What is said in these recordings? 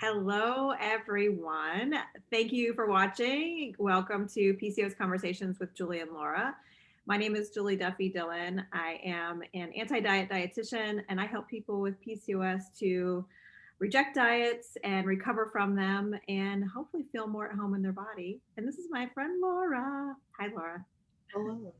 Hello, everyone. Thank you for watching. Welcome to PCOS Conversations with Julie and Laura. My name is Julie Duffy Dillon. I am an anti-diet dietitian, and I help people with PCOS to reject diets and recover from them and hopefully feel more at home in their body. And this is my friend Laura. Hi, Laura. Hello.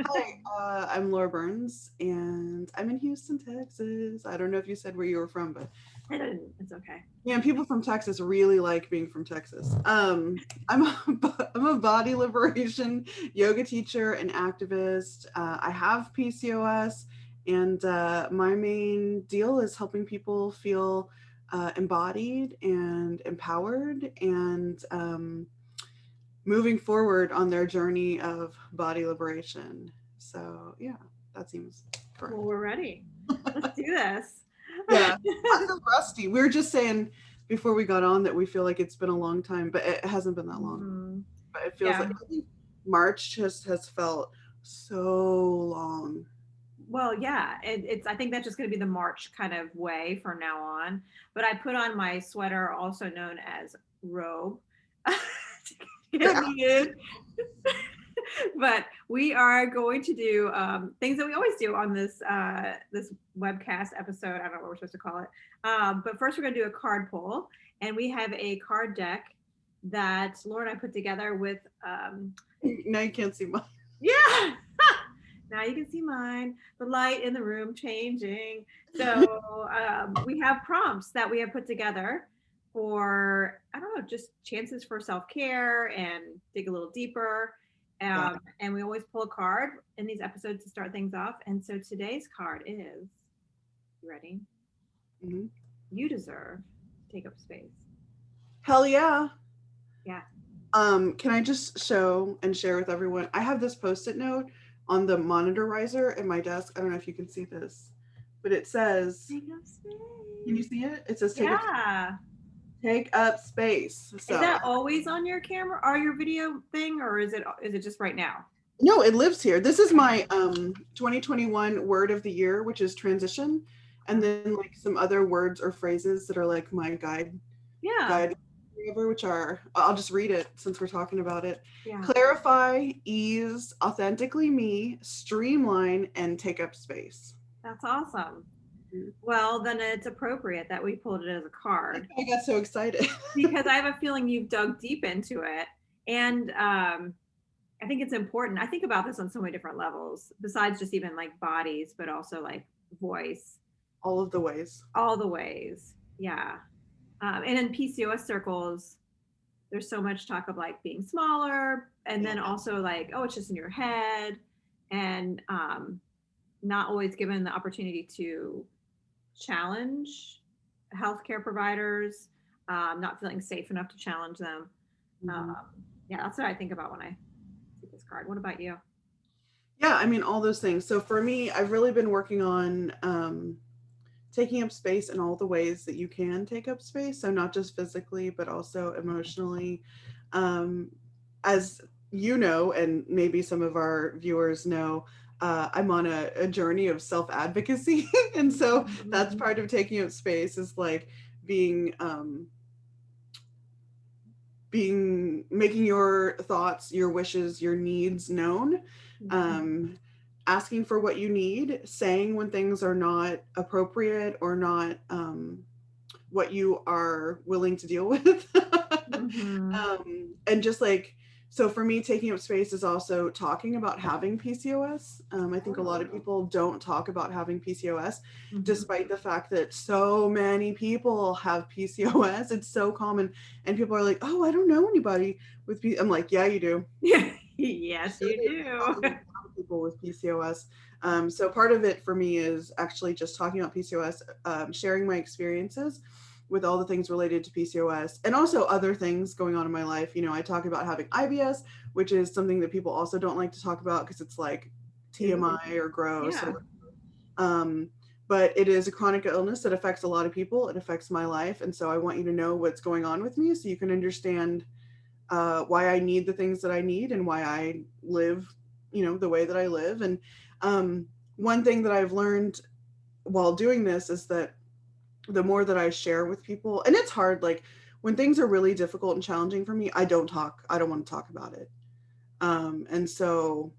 Hi, I'm Laura Burns, and I'm in Houston, Texas. I don't know if you said where you were from, but It's okay. yeah, people from Texas really like being from Texas. I'm a body liberation yoga teacher and activist. I have PCOS, and my main deal is helping people feel embodied and empowered and moving forward on their journey of body liberation. So yeah, that seems correct. Well, we're ready. Let's do this. Yeah, I feel rusty. We were just saying before we got on that we feel like it's been a long time, but it hasn't been that long. Mhm. But it feels like Yeah. I think March just has felt so long. Well, yeah, it's. I think that's just going to be the March kind of way from now on. But I put on my sweater, also known as robe, to get Yeah. me in. But we are going to do things that we always do on this webcast episode. I don't know what we're supposed to call it. But first, we're going to do a card pull, and we have a card deck that Laura and I put together with Now you can't see mine. yeah. Now you can see mine. The light in the room changing. So we have prompts that we have put together for, I don't know, just chances for self care and dig a little deeper. Yeah. And we always pull a card in these episodes to start things off. And so today's card is, you ready? Mhm. You deserve to take up space. Hell yeah. Yeah. Can I just show and share with everyone? I have this post-it note on the monitor riser at my desk. I don't know if you can see this, but it says, Take up can you space. see it? It says Yeah. take up space. Is So that always on your camera or your video thing, or is it just right now? no, it lives here. This is my 2021 word of the year, which is transition, and then like some other words or phrases that are like my Yeah. guide whatever, which are I'll just read it since we're talking about it. Yeah. Clarify, ease, authentically me, streamline, and take up space. That's awesome. Well, then it's appropriate that we pulled it as a card I got so excited. because I have a feeling you've dug deep into it. And I think it's important. I think about this on so many different levels, besides just even like bodies, but also like voice, All of the ways. all the ways. Yeah. And in PCOS circles, there's so much talk of like being smaller and Yeah. then also like, oh, it's just in your head. And not always given the opportunity to challenge healthcare providers, not feeling safe enough to challenge them. Mhm. Um, yeah, that's what I think about when I see this card. What about you? Yeah, I mean all those things. So for me, I've really been working on taking up space in all the ways that you can take up space. So not just physically, but also emotionally. Um, as you know, and maybe some of our viewers know, I'm on a journey of self advocacy, and so that's Mhm. part of taking up space is like being being making your thoughts, your wishes, your needs known, Mhm. um, asking for what you need, saying when things are not appropriate or not what you are willing to deal with. Mhm. And just like, so for me, taking up space is also talking about having PCOS. I think a lot of Totally. people don't talk about having PCOS, Mhm. despite the fact that so many people have PCOS. It's so common. And people are like, oh, I don't know anybody with PCOS. I'm like, yeah, you do. Yes, Sure you do. You do. probably know a lot of people with PCOS. So part of it for me is actually just talking about PCOS, sharing my experiences with all the things related to PCOS and also other things going on in my life. You know, I talk about having IBS, which is something that people also don't like to talk about because it's like Ew. TMI or gross Yeah. or um but it is a chronic illness that affects a lot of people. It affects my life. And so I want you to know what's going on with me so you can understand why I need the things that I need and why I live, you know, the way that I live. And one thing that I've learned while doing this is that the more that I share with people, and it's hard, like when things are really difficult and challenging for me, I don't want to talk about it. And so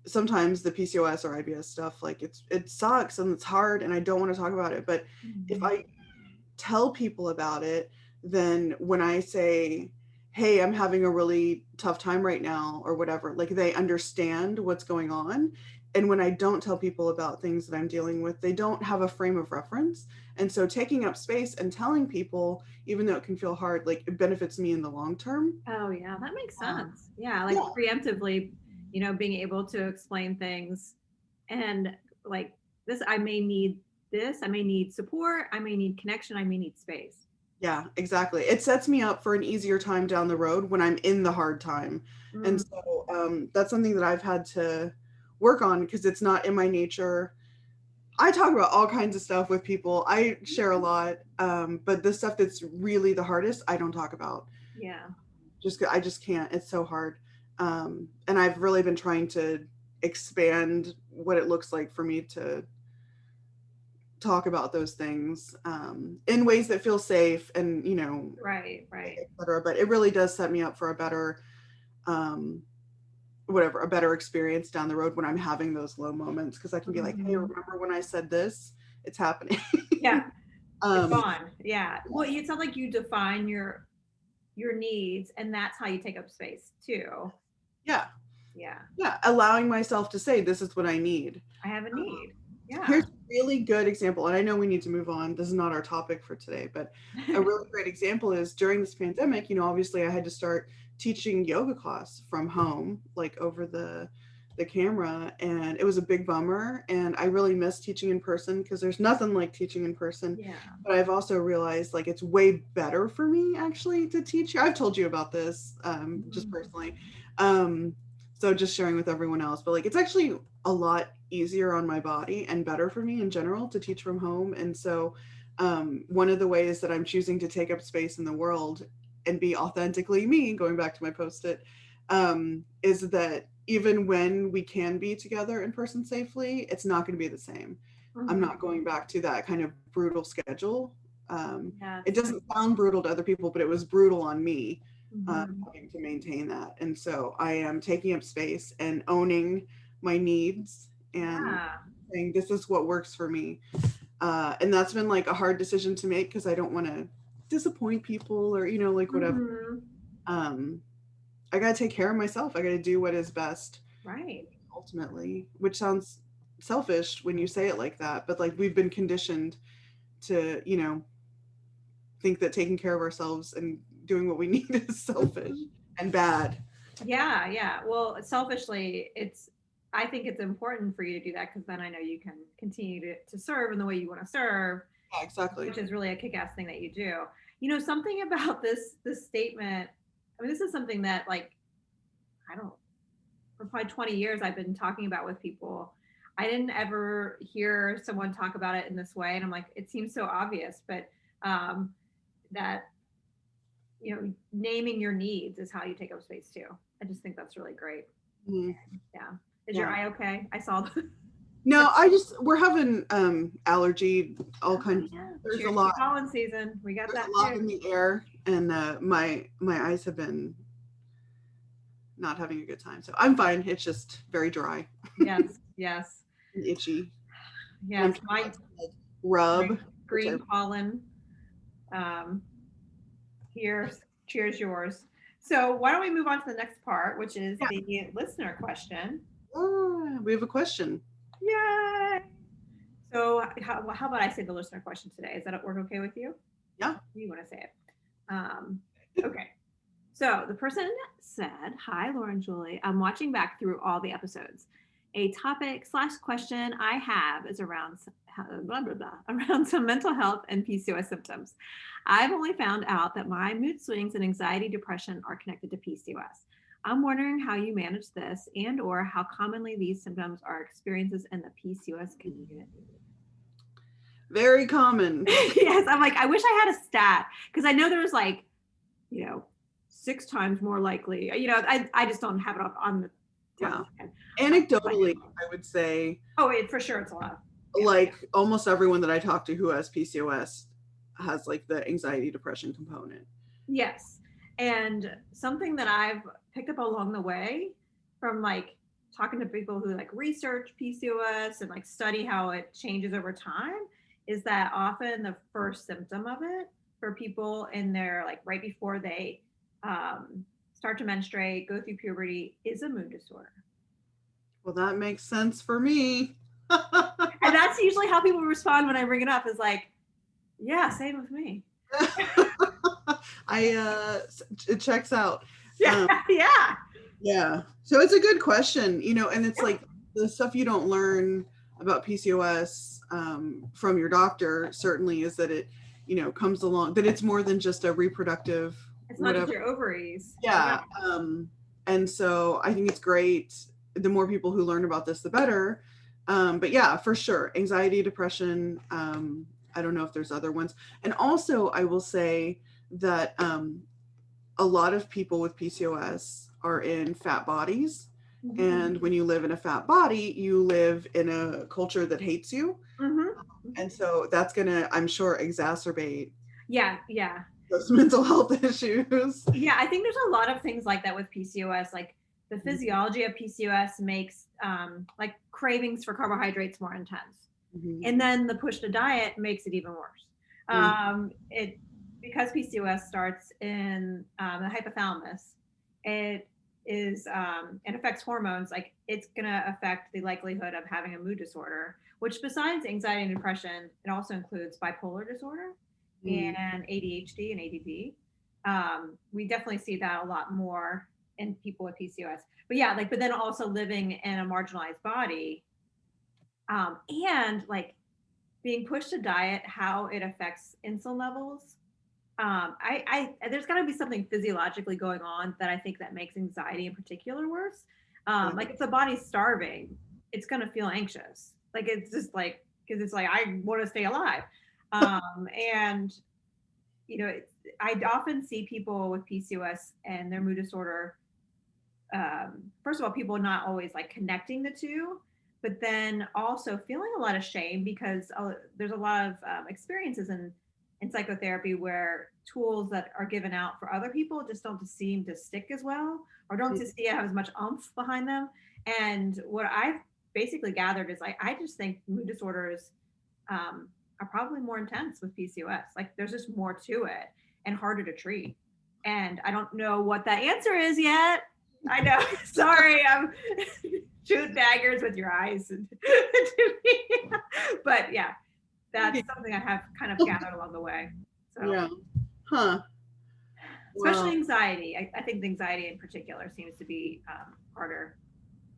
sometimes the PCOS or IBS stuff, like it sucks and it's hard and I don't want to talk about it. But if Mhm. I tell people about it, then when I say, hey, I'm having a really tough time right now or whatever, like they understand what's going on. And when I don't tell people about things that I'm dealing with, they don't have a frame of reference. And so taking up space and telling people, even though it can feel hard, like it benefits me in the long term. Oh yeah, that makes Um, sense. Yeah, like yeah, preemptively, being able to explain things and like this, I may need this, I may need support, I may need connection, I may need space. yeah, exactly. It sets me up for an easier time down the road when I'm in the hard time. And Mm, so that's something that I've had to work on because it's not in my nature. I talk about all kinds of stuff with people. I share a lot, but the stuff that's really the hardest, I don't talk about. yeah. I just can't. It's so hard. And I've really been trying to expand what it looks like for me to talk about those things in ways that feel safe and Right, right. etc. But it really does set me up for a better um, a better experience down the road when I'm having those low moments because I can be like, hey, Mhm. remember when I said this? It's happening. Yeah, it's um, gone. Yeah. Well, it sounds like you define your needs and that's how you take up space too. yeah, Yeah. yeah, allowing myself to say this is what I need. I have a Um, need. Yeah. Here's a really good example, and I know we need to move on. This is not our topic for today, but a really great example is during this pandemic, obviously I had to start teaching yoga class from home, like over the camera, and it was a big bummer. And I really miss teaching in person because there's nothing like teaching in person. Yeah. But I've also realized like it's way better for me actually to teach. I've told you about this just Mhm. personally. Um, so just sharing with everyone else, but like it's actually a lot easier on my body and better for me in general to teach from home. And so one of the ways that I'm choosing to take up space in the world and be authentically me, going back to my post-it, is that even when we can be together in person safely, it's not going to be the same. I'm Mhm. not going back to that kind of brutal schedule. It Yes. doesn't sound brutal to other people, but it was brutal on me Mhm. having to maintain that. And so I am taking up space and owning my needs and Yeah. saying, this is what works for me. And that's been like a hard decision to make because I don't want to disappoint people or, like whatever. Mhm. Um, I got to take care of myself. I got to do what is best Right. ultimately, which sounds selfish when you say it like that. But like we've been conditioned to, think that taking care of ourselves and doing what we need is selfish Mhm. and bad. Yeah, yeah. Well, selfishly, I think it's important for you to do that because then I know you can continue to serve in the way you want to serve, Yeah, exactly. which is really a kick-ass thing that you do. Something about this statement, I mean, this is something that like I don't for probably 20 years I've been talking about with people. I didn't ever hear someone talk about it in this way. And I'm like, it seems so obvious, but um, that, naming your needs is how you take up space too. I just think that's really great. Mhm. Yeah. Is your Yeah. eye okay? I saw the. No, we're having allergy, all Oh, kinds. yeah. There's a Cheers to lot. pollen season. We got There's that a lot too. in the air, and my eyes have been not having a good time. So I'm fine. It's just very dry Yes. Yes. and itchy, and I'm Yes. trying My not to like rub, which I green pollen. Um, Here's cheers yours. So why don't we move on to the next part, which is yeah. the listener question. We have a question. Yay! So how about I say the listener question today? Is that work okay with you? Yeah. You want to say it? Um, okay. So the person said, "Hi, Laura and Julie. I'm watching back through all the episodes. A topic slash question I have is around blah blah blah around some mental health and PCOS symptoms. I've only found out that my mood swings and anxiety depression are connected to PCOS. I'm wondering how you manage this and or how commonly these symptoms are experiences in the PCOS community." Very common. Yes, I'm like, I wish I had a stat because I know there's like, you know, 6 times more likely. I just don't have it on the top of Yeah. my head. Off my Anecdotally, head. I would say Oh, for sure, it's a lot. like almost everyone that I talk to who has PCOS has like the anxiety depression component. Yes. And something that I've picked up along the way from like talking to people who like research PCOS and like study how it changes over time is that often the first symptom of it for people in their like right before they start to menstruate, go through puberty, is a mood disorder. Well, that makes sense for me. And that's usually how people respond when I bring it up is like, yeah, same with me. It checks out. Yeah, yeah. Yeah. So it's a good question, and it's like the stuff you don't learn about PCOS from your doctor certainly is that it, comes along, that it's more than just a reproductive, It's not just whatever. your ovaries. Yeah. And so I think it's great. The more people who learn about this, the better. But yeah, for sure. Anxiety, depression. I don't know if there's other ones. And also I will say that a lot of people with PCOS are in fat bodies. Mm-hmm. And when you live in a fat body, you live in a culture that hates you. Mm-hmm. And so that's going to, I'm sure, exacerbate Yeah. those mental health issues. Yeah, I think there's a lot of things like that with PCOS. Like the physiology of PCOS makes like cravings for carbohydrates more intense. Mm-hmm. And then the push to diet makes it even worse. It because PCOS starts in the hypothalamus, it affects hormones. Like it's gonna affect the likelihood of having a mood disorder, which besides anxiety and depression, it also includes bipolar disorder and ADHD and ADD. We definitely see that a lot more in people with PCOS. But yeah, like but then also living in a marginalized body, and like being pushed to diet, how it affects insulin levels. I there's got to be something physiologically going on that I think that makes anxiety in particular worse. Like if the body's starving, it's gonna feel anxious. Like it's just like because it's like I want to stay alive, and I often see people with PCOS and their mood disorder. First of all, people not always like connecting the two, but then also feeling a lot of shame because there's a lot of experiences in psychotherapy where tools that are given out for other people just don't seem to stick as well or don't just have as much oomph behind them. And what I've basically gathered is I just think mood disorders are probably more intense with PCOS. Like there's just more to it and harder to treat. And I don't know what that answer is yet. I know. Sorry, I'm shooting daggers with your eyes. But yeah, that's something I have kind of gathered along the way. So yeah. Huh. especially anxiety. I think the anxiety in particular seems to be harder.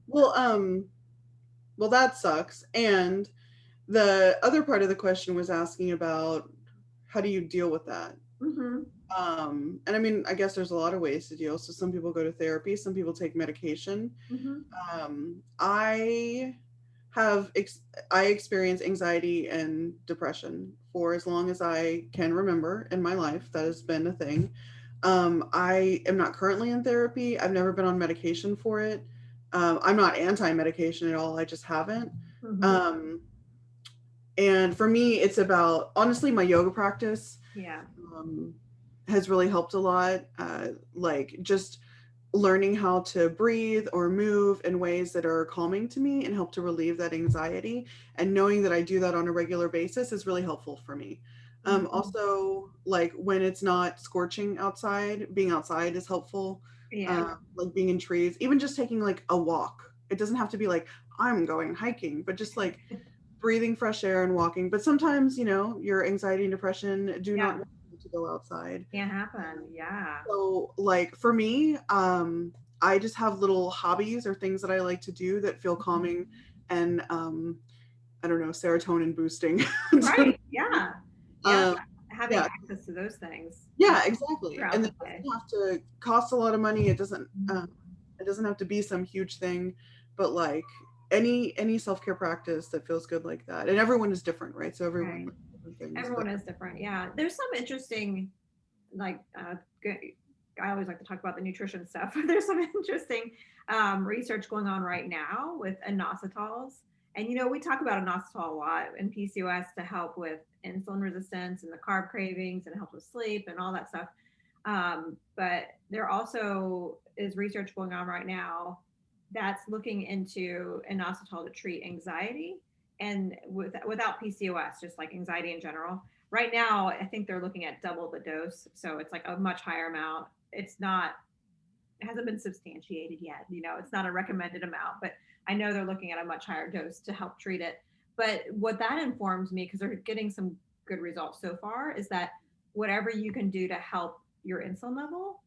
Well, that sucks. And the other part of the question was asking about how do you deal with that? Mm-hmm. And I mean, I guess there's a lot of ways to deal. So some people go to therapy, some people take medication. Mm-hmm. I experience anxiety and depression for as long as I can remember in my life. That has been a thing. I am not currently in therapy. I've never been on medication for it. I'm not anti-medication at all. I just haven't. Mm-hmm. And for me, it's about honestly my yoga practice. Yeah. Has really helped a lot. Like just learning how to breathe or move in ways that are calming to me and help to relieve that anxiety. And knowing that I do that on a regular basis is really helpful for me. Also, like when it's not scorching outside, being outside is helpful. Yeah. Like being in trees, even just taking like a walk. It doesn't have to be like I'm going hiking, but just like breathing fresh air and walking. But sometimes, your anxiety and depression do not want you to go outside. Can't happen. Yeah. So like for me, I just have little hobbies or things that I like to do that feel calming and I don't know, serotonin boosting. Right. Yeah. Yeah. Having Yeah, access to those things. yeah, exactly. Throughout And the it day. doesn't have to cost a lot of money. It doesn't have to be some huge thing, but like any self-care practice that feels good like that. And everyone is different, right? So everyone Right. likes different things. Everyone is different. Yeah. There's some interesting, like, I always like to talk about the nutrition stuff. There's some interesting research going on right now with inositols And, you know, we talk about inositol a lot in PCOS to help with insulin resistance and the carb cravings and help with sleep and all that stuff. But there also is research going on right now that's looking into inositol to treat anxiety and without PCOS, just like anxiety in general. Right now, I think they're looking at double the dose. So it's like a much higher amount. It hasn't been substantiated yet. You know, it's not a recommended amount, but I know they're looking at a much higher dose to help treat it. But what that informs me, because they're getting some good results so far, is that whatever you can do to help your insulin level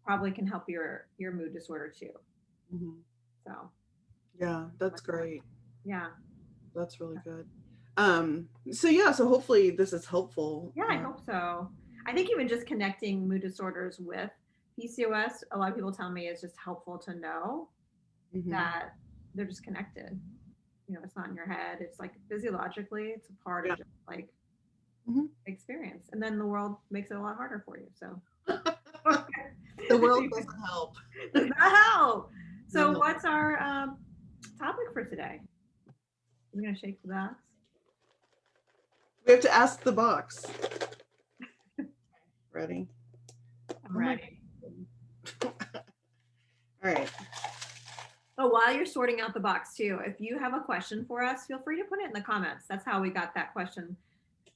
probably can help your mood disorder too. Mhm. So Yeah, that's great. yeah. That's really good. So yeah, so hopefully this is helpful. Yeah, I hope so. I think even just connecting mood disorders with PCOS, a lot of people tell me it's just helpful to know Mhm. that they're just connected. You know, it's not in your head. It's like physiologically, it's a part Yeah. of just like Mhm. experience. And then the world makes it a lot harder for you. So The world doesn't help. does not help. So No. what's our topic for today? We're gonna shake the box. We have to ask the box. Ready? I'm ready. All right. Oh, while you're sorting out the box too, if you have a question for us, feel free to put it in the comments. That's how we got that question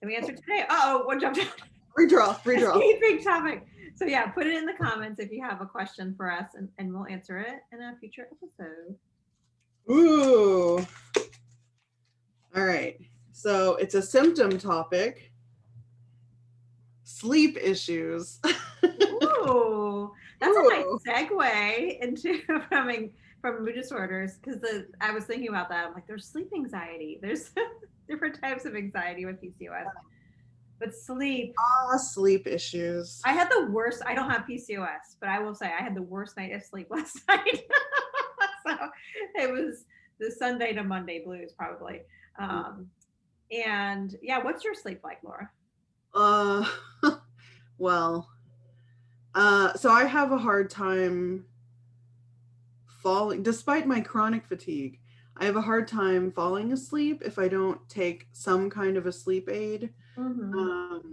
that we answered today. Oh, what jumped out? Redraw. Escaping topic. So yeah, put it in the comments if you have a question for us, and we'll answer it in a future episode. Ooh. All right. So it's a symptom topic. Sleep issues. Ooh, that's Ooh. a nice segue into from mood disorders, because I was thinking about that. I'm like, there's sleep anxiety. There's different types of anxiety with PCOS, but sleep. Sleep issues. I had the worst. I don't have PCOS, but I will say I had the worst night of sleep last night. So it was the Sunday to Monday blues, probably. And yeah, what's your sleep like, Laura? Uh, well, so I have a hard time falling, despite my chronic fatigue. I have a hard time falling asleep if I don't take some kind of a sleep aid. Mm-hmm.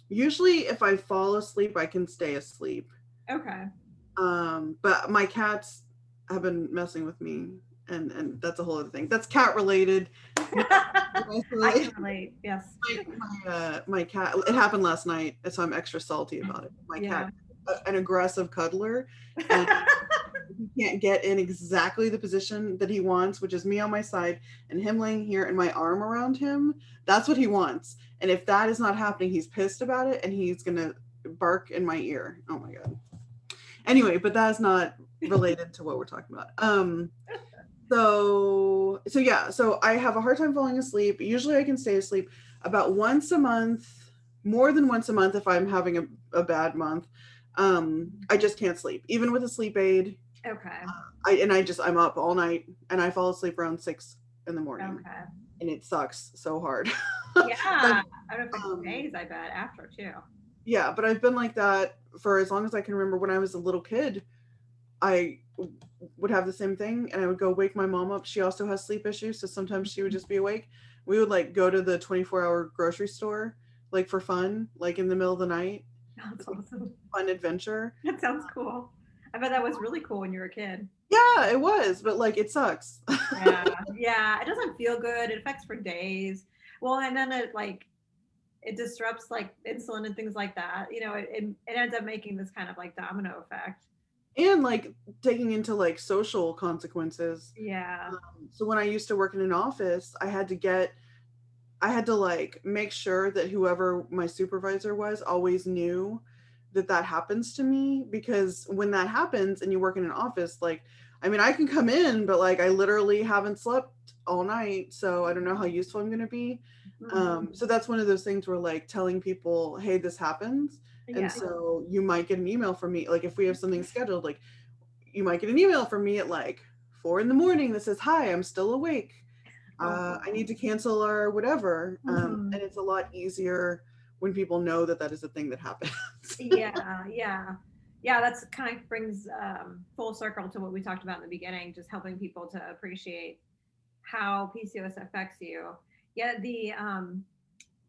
Usually, if I fall asleep, I can stay asleep. Okay. But my cats have been messing with me, and that's a whole other thing. That's cat related. I can relate. Yes. My cat. It happened last night, so I'm extra salty about it. My cat, an aggressive cuddler, and he can't get in exactly the position that he wants, which is me on my side and him laying here and my arm around him. That's what he wants. And if that is not happening, he's pissed about it and he's gonna bark in my ear. Oh my god. Anyway, but that's not related to what we're talking about. So yeah, so I have a hard time falling asleep. Usually I can stay asleep about once a month, more than once a month if I'm having a bad month. I just can't sleep, even with a sleep aid. Okay. I'm up all night and I fall asleep around 6 in the morning. Okay. And it sucks so hard. Yeah. Out of the days, I bet, after too. Yeah, but I've been like that for as long as I can remember. When I was a little kid, I would have the same thing and I would go wake my mom up. She also has sleep issues, so sometimes she would just be awake. We would like go to the 24-hour grocery store like for fun, like in the middle of the night. That's awesome. Fun adventure. That sounds cool. I bet that was really cool when you were a kid. Yeah, it was, but like it sucks. Yeah. Yeah. It doesn't feel good. It affects for days. Well, and then it disrupts like insulin and things like that. You know, it ends up making this kind of like domino effect. And like taking into like social consequences. Yeah. So when I used to work in an office, I had to like make sure that whoever my supervisor was always knew that that happens to me, because when that happens and you work in an office, like, I mean, I can come in, but like I literally haven't slept all night, so I don't know how useful I'm going to be. So that's one of those things where like telling people, hey, this happens. Yeah. And so you might get an email from me. Like if we have something scheduled, like you might get an email from me at like 4 a.m. that says, hi, I'm still awake. I need to cancel or whatever. And it's a lot easier when people know that that is a thing that happens. Yeah, that's kind of brings full circle to what we talked about in the beginning, just helping people to appreciate how PCOS affects you. Yeah, the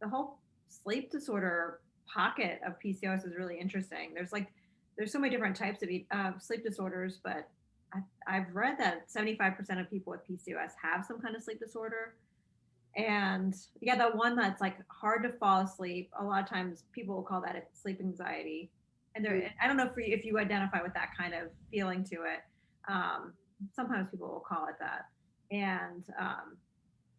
whole sleep disorder pocket of PCOS is really interesting. There's so many different types of sleep disorders, but I've read that 75% of people with PCOS have some kind of sleep disorder. And yeah, the one that's like hard to fall asleep, a lot of times people will call that sleep anxiety. And I don't know if you identify with that kind of feeling to it. Um, Sometimes people will call it that. And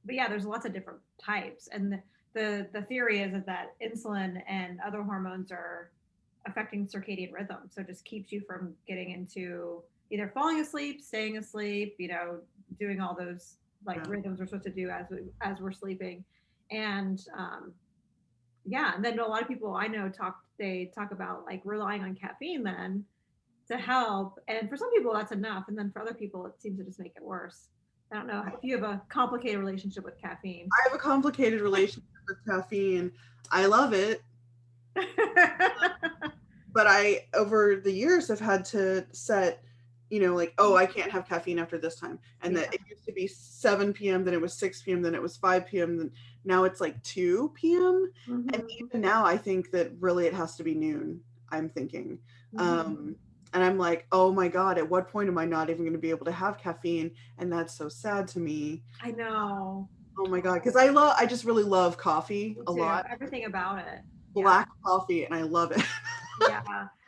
but yeah, there's lots of different types. And the theory is that insulin and other hormones are affecting circadian rhythm. So it just keeps you from getting into either falling asleep, staying asleep, doing all those like rhythms we're supposed to do as we're sleeping. And yeah, and then a lot of people I know talk about like relying on caffeine then to help. And for some people that's enough. And then for other people it seems to just make it worse. I don't know if you have a complicated relationship with caffeine. I have a complicated relationship with caffeine. I love it, but I, over the years, have had to set, like, oh, I can't have caffeine after this time. And that it used to be 7 p.m., then it was 6 p.m., then it was 5 p.m., then now it's like 2 p.m. Mm-hmm. And even now, I think that really it has to be noon, I'm thinking. And I'm like, oh my God, at what point am I not even going to be able to have caffeine? And that's so sad to me. I know. Oh my God. Because I just really love coffee a lot. Everything about it. Black coffee, and I love it. Yeah.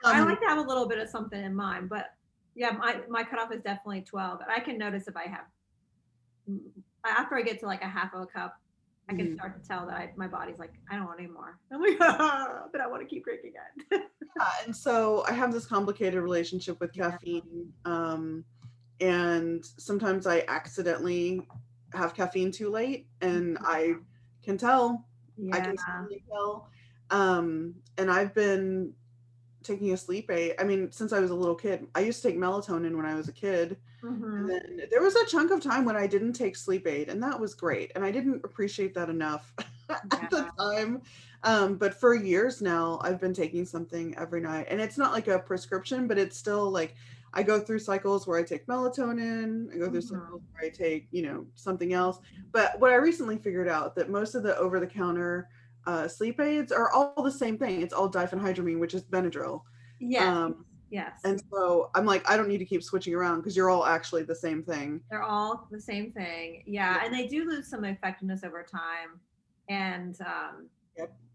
I like to have a little bit of something in mind, but yeah, my cutoff is definitely 12. And I can notice if I have, after I get to like a half of a cup, I can start to tell that my body's like, I don't want any more. I'm like, but I want to keep drinking it. And so I have this complicated relationship with caffeine. And sometimes I accidentally have caffeine too late, and I can tell. I can totally tell. And I've been taking a sleep aid. I mean, since I was a little kid, I used to take melatonin when I was a kid. And then there was a chunk of time when I didn't take sleep aid, and that was great. And I didn't appreciate that enough at the time. But for years now, I've been taking something every night, and it's not like a prescription, but it's still like I go through cycles where I take melatonin, I go through cycles where I take, something else. But what I recently figured out that most of the over-the-counter sleep aids are all the same thing. It's all diphenhydramine, which is Benadryl. Yes. And so I'm like, I don't need to keep switching around because you're all actually the same thing. They're all the same thing. Yeah. And they do lose some effectiveness over time. And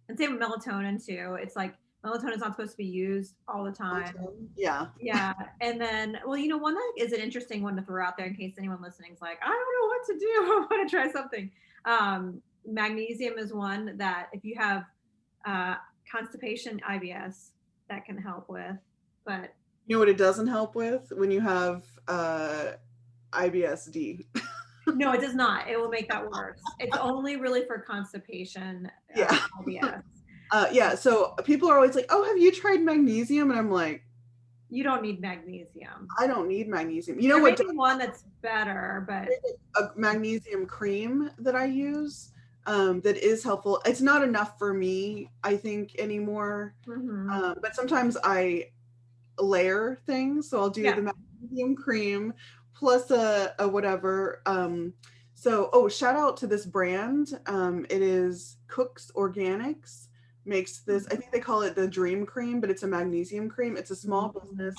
and same with melatonin too. It's like melatonin is not supposed to be used all the time. Yeah. Yeah. And then, well, one that is an interesting one to throw out there in case anyone listening is like, I don't know what to do. I want to try something. Magnesium is one that if you have constipation, IBS, that can help with. But you know what it doesn't help with? When you have IBS-D. No, it does not. It will make that worse. It's only really for constipation. IBS. So people are always like, oh, have you tried magnesium? And I'm like, you don't need magnesium. I don't need magnesium. You know what? One that's better, but a magnesium cream that I use that is helpful. It's not enough for me, I think, anymore. But sometimes I layer things. So I'll do the magnesium cream plus a whatever. So shout out to this brand. It is Cook's Organics. Makes this, I think they call it the Dream Cream, but it's a magnesium cream. It's a small business,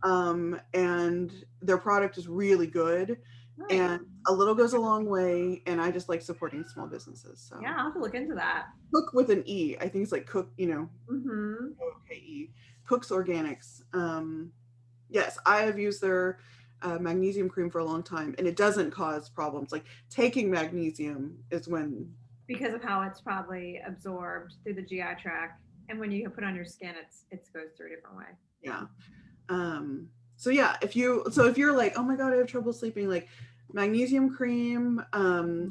and their product is really good. Nice. And a little goes a long way, and I just like supporting small businesses. So yeah, I'll have to look into that. Cook with an E. I think it's like Cook, O-K-E. Cook's Organics. Yes, I have used their magnesium cream for a long time, and it doesn't cause problems. Like taking magnesium is when, because of how it's probably absorbed through the GI tract, and when you put it on your skin, it goes through a different way. Yeah. So yeah, if you're like, oh my God, I have trouble sleeping, like magnesium cream,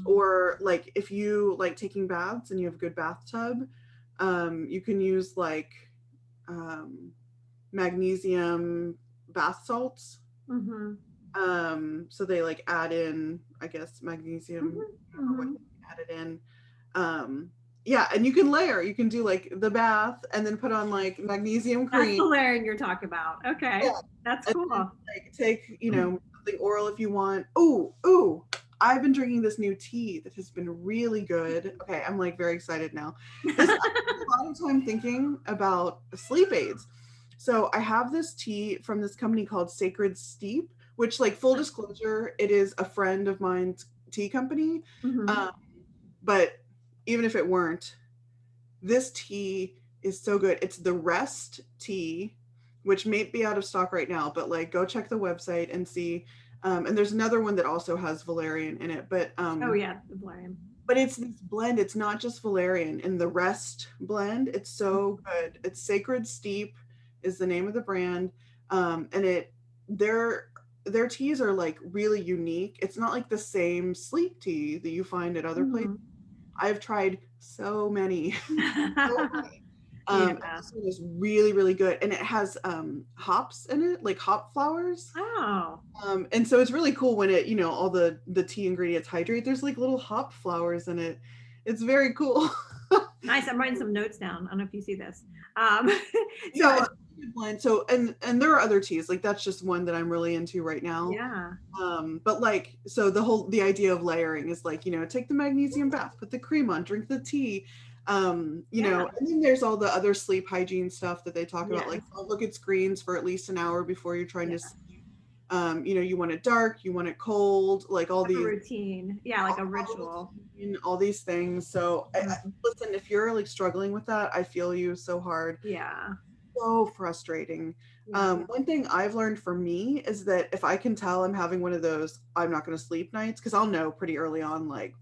or like if you like taking baths and you have a good bathtub, you can use like magnesium bath salts. So they like add in, I guess, magnesium, add it in. And you can layer. You can do like the bath and then put on like magnesium cream. That's the layering you're talking about. Okay, that's cool. Then, like take, something oral if you want. Ooh, I've been drinking this new tea that has been really good. Okay, I'm like very excited now. This I spent a lot of time thinking about sleep aids. So I have this tea from this company called Sacred Steep, which, like, full disclosure, it is a friend of mine's tea company. Mhm. Um, but even if it weren't, this tea is so good. It's the Rest tea, which may be out of stock right now, but like go check the website and see. And there's another one that also has valerian in it, Oh yeah, the Valerian. but it's this blend. It's not just valerian. In the Rest blend, it's so good. It's Sacred Steep is the name of the brand, and their teas are like really unique. It's not like the same sleep tea that you find at other places. Mhm. I've tried so many, so many. And Yeah. this one is really, really good. And it has hops in it, like hop flowers. Oh, And so it's really cool when it, all the tea ingredients hydrate. There's like little hop flowers in it. It's very cool. nice. I'm writing some notes down. I don't know if you see this. Um, Yeah, so it's a good blend. So and there are other teas. Like that's just one that I'm really into right now. yeah. But like, so the idea of layering is like, take the magnesium bath, put the cream on, drink the tea. Yeah. And then there's all the other sleep hygiene stuff that they talk about, Yes. like don't look at screens for at least an hour before you're trying Yeah. to sleep. You want it dark, you want it cold, like Have a routine. Yeah, like a ritual. all these things. So Mhm. listen, if you're like struggling with that, I feel you so hard. Yeah. So frustrating. Yeah. One thing I've learned for me is that if I can tell I'm having one of those I'm not going to sleep nights, because I'll know pretty early on, like,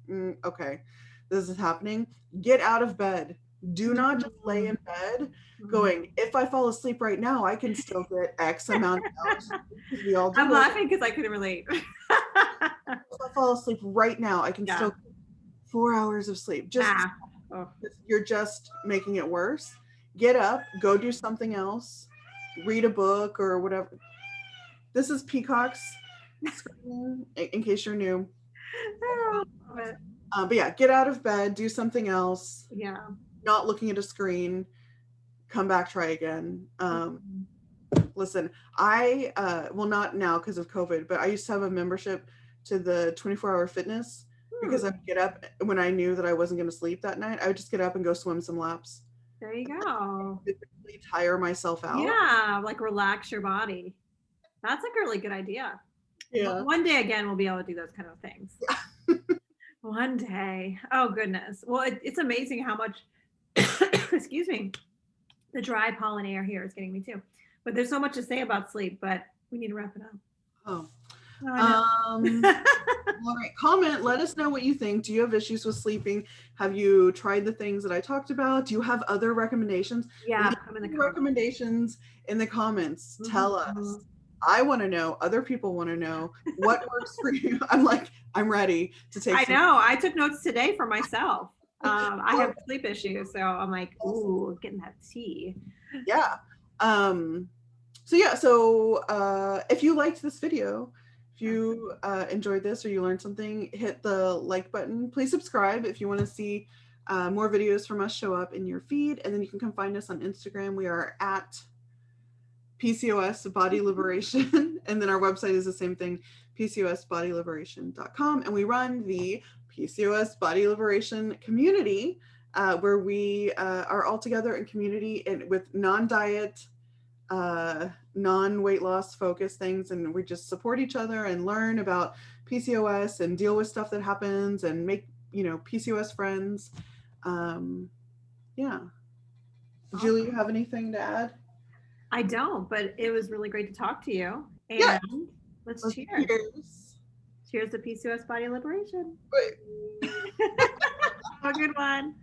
okay, this is happening. Get out of bed. Do not just lay in Mhm. bed Mhm. going, if I fall asleep right now, I can still get X amount of hours, because we all do I'm this. laughing because I couldn't relate. If I fall asleep right now, I can Yeah. still get 4 hours of sleep. Just Ah. Oh. you're just making it worse. Get up, go do something else, read a book or whatever. This is Peacock's screen, in case you're new. Love it. But yeah, get out of bed, do something else, Yeah. not looking at a screen, come back, try again. Mhm. Listen, well, not now because of COVID, but I used to have a membership to the 24-hour fitness, because I Hmm. would get up when I knew that I wasn't going to sleep that night. I would just get up and go swim some laps, There you go. physically tire myself out. Yeah, like relax your body. That's like a really good idea. Yeah. One day again, we'll be able to do those kind of things. One day. Oh goodness. Well, it's amazing how much, excuse me, the dry pollen air here is getting me too. But there's so much to say about sleep, but we need to wrap it up. Oh. Oh, I know. All right. Comment. Let us know what you think. Do you have issues with sleeping? Have you tried the things that I talked about? Do you have other recommendations? Yeah, Leave come in the your comments. recommendations in the comments. Tell us. Mhm. I want to know. Other people want to know what works for you. I'm ready to take I some. know. I took notes today for myself. I have Well, sleep issues, so I'm like, ooh, getting that tea. yeah. So yeah, so if you liked this video, if you enjoyed this or you learned something, hit the like button. Please subscribe if you want to see more videos from us show up in your feed. And then you can come find us on Instagram. We are at PCOS Body Liberation. And then our website is the same thing, PCOSBodyLiberation.com. And we run the PCOS Body Liberation community, where we are all together in community and with non-diet, non-weight loss focused things, and we just support each other and learn about PCOS and deal with stuff that happens and make PCOS friends. Yeah. Julie, you have anything to add? I don't, but it was really great to talk to you. Yeah. And let's cheers. Cheers. Cheers to PCOS Body Liberation. Wait. Have a good one.